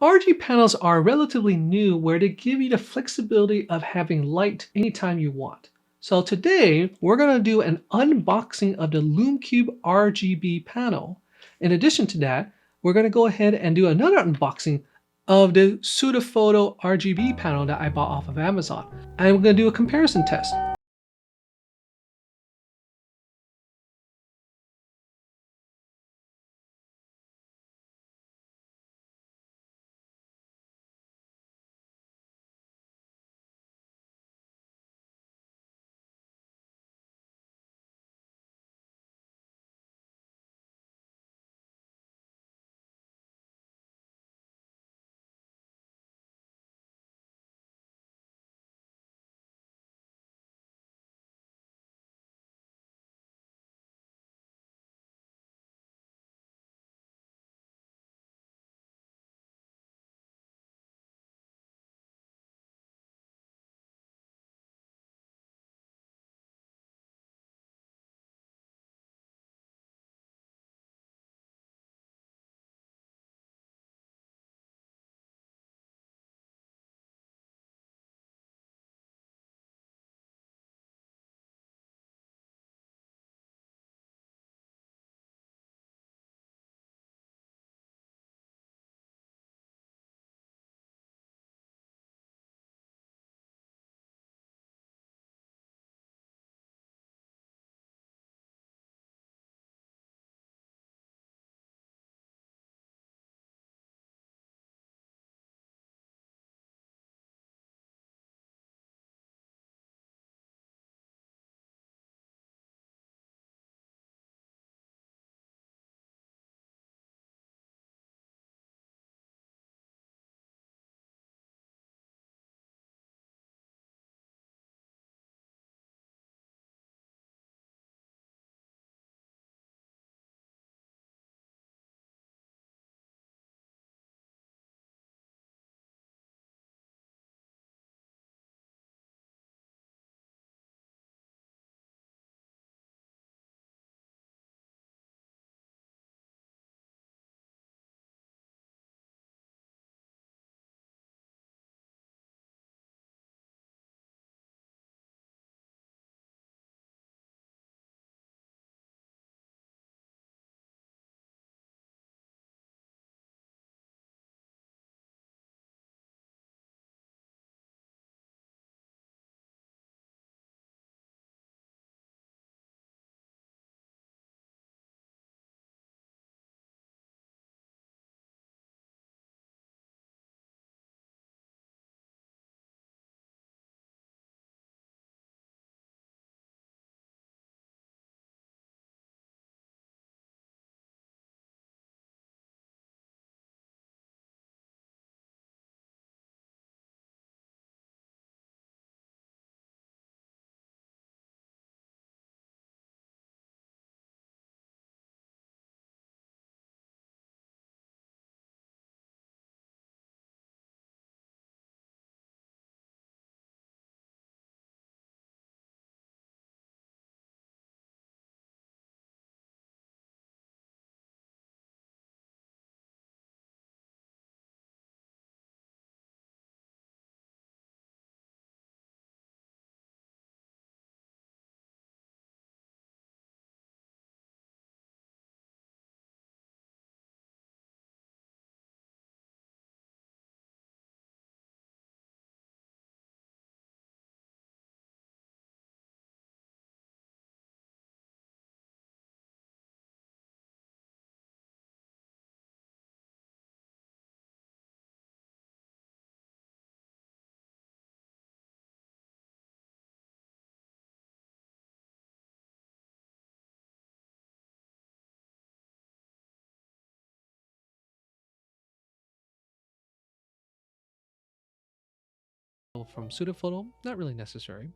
RGB panels are relatively new where they give you the flexibility of having light anytime you want. So today, we're going to do an unboxing of the Lume RGB panel. In addition to that, we're going to go ahead and do another unboxing of the Sutefoto RGB panel that I bought off of Amazon. And we're going to do a comparison test. From Sutefoto, not really necessary.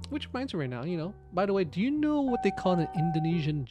Which reminds me right now, by the way, do you know what they call an Indonesian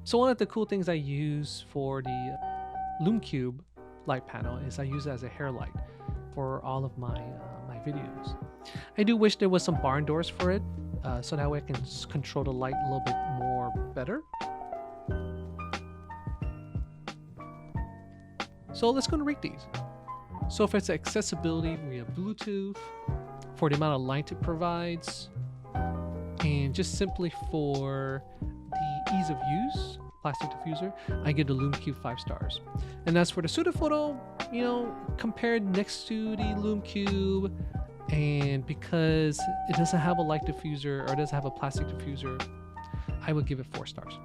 So one of the cool things I use for the Lume Cube light panel is I use it as a hair light for all of my videos. I do wish there was some barn doors for it, so that way I can control the light a little bit more better. So let's go and rate these. So if it's accessibility, we have Bluetooth, for the amount of light it provides, and just simply for the ease of use, plastic diffuser, I give the Lume Cube 5 stars. And as for the Sutefoto, you know, compared next to the Lume Cube, and because it doesn't have a light diffuser or doesn't have a plastic diffuser, I would give it 4 stars.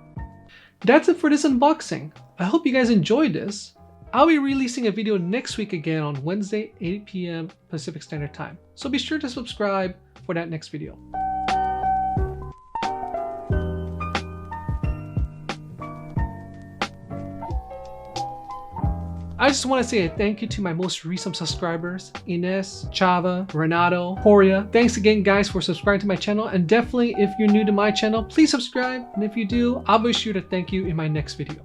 That's it for this unboxing. I hope you guys enjoyed this. I'll be releasing a video next week again on Wednesday, 8 p.m. Pacific Standard Time. So be sure to subscribe for that next video. I just want to say a thank you to my most recent subscribers, Ines, Chava, Renato, Horia. Thanks again guys for subscribing to my channel, and definitely if you're new to my channel, please subscribe, and if you do, I'll be sure to thank you in my next video.